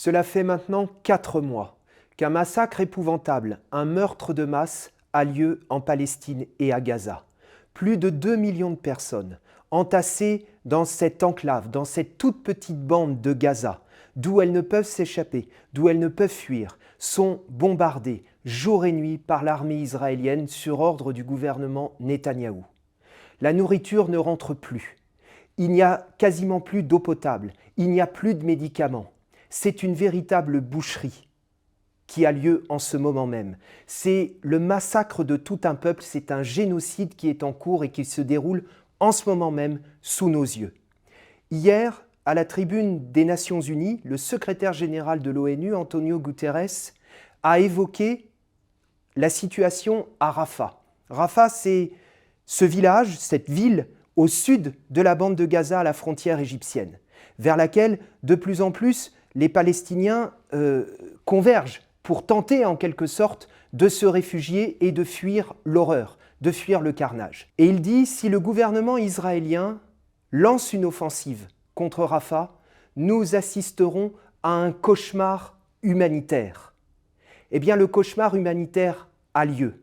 Cela fait maintenant 4 mois qu'un massacre épouvantable, un meurtre de masse a lieu en Palestine et à Gaza. Plus de 2 millions de personnes entassées dans cette enclave, dans cette toute petite bande de Gaza, d'où elles ne peuvent s'échapper, d'où elles ne peuvent fuir, sont bombardées jour et nuit par l'armée israélienne sur ordre du gouvernement Netanyahou. La nourriture ne rentre plus. Il n'y a quasiment plus d'eau potable, il n'y a plus de médicaments. C'est une véritable boucherie qui a lieu en ce moment même. C'est le massacre de tout un peuple, c'est un génocide qui est en cours et qui se déroule en ce moment même sous nos yeux. Hier, à la tribune des Nations Unies, le secrétaire général de l'ONU, Antonio Guterres, a évoqué la situation à Rafah. Rafah, c'est ce village, cette ville au sud de la bande de Gaza à la frontière égyptienne, vers laquelle de plus en plus les Palestiniens convergent pour tenter en quelque sorte de se réfugier et de fuir l'horreur, de fuir le carnage. Et il dit, si le gouvernement israélien lance une offensive contre Rafah, nous assisterons à un cauchemar humanitaire. Eh bien, le cauchemar humanitaire a lieu.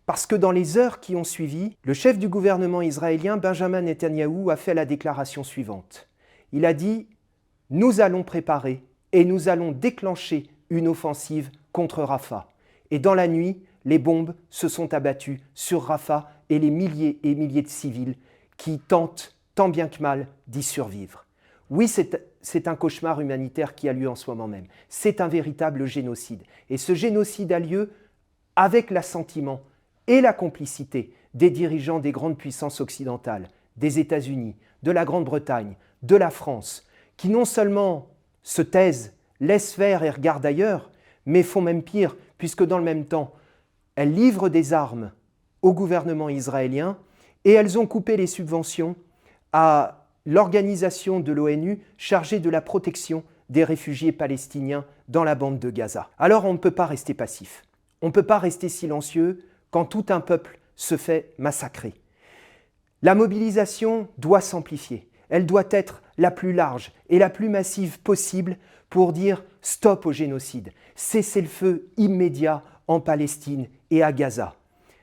Parce que dans les heures qui ont suivi, le chef du gouvernement israélien, Benjamin Netanyahou, a fait la déclaration suivante. Il a dit « Nous allons préparer et nous allons déclencher une offensive contre Rafah. » Et dans la nuit, les bombes se sont abattues sur Rafah et les milliers et milliers de civils qui tentent tant bien que mal d'y survivre. Oui, c'est un cauchemar humanitaire qui a lieu en ce moment même. C'est un véritable génocide. Et ce génocide a lieu avec l'assentiment et la complicité des dirigeants des grandes puissances occidentales, des États-Unis, de la Grande-Bretagne, de la France, qui non seulement se taisent, laissent faire et regardent ailleurs, mais font même pire, puisque dans le même temps, elles livrent des armes au gouvernement israélien et elles ont coupé les subventions à l'organisation de l'ONU chargée de la protection des réfugiés palestiniens dans la bande de Gaza. Alors on ne peut pas rester passif, on ne peut pas rester silencieux quand tout un peuple se fait massacrer. La mobilisation doit s'amplifier. Elle doit être la plus large et la plus massive possible pour dire stop au génocide, cessez-le-feu immédiat en Palestine et à Gaza.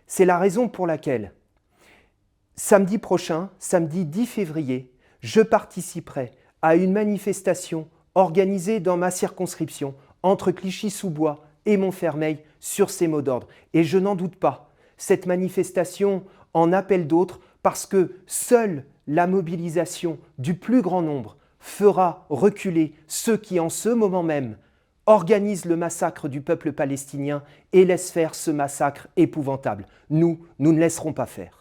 C'est la raison pour laquelle, samedi prochain, samedi 10 février, je participerai à une manifestation organisée dans ma circonscription entre Clichy-sous-Bois et Montfermeil sur ces mots d'ordre. Et je n'en doute pas, cette manifestation en appelle d'autres parce que seule la mobilisation du plus grand nombre fera reculer ceux qui en ce moment même organisent le massacre du peuple palestinien et laissent faire ce massacre épouvantable. Nous ne laisserons pas faire.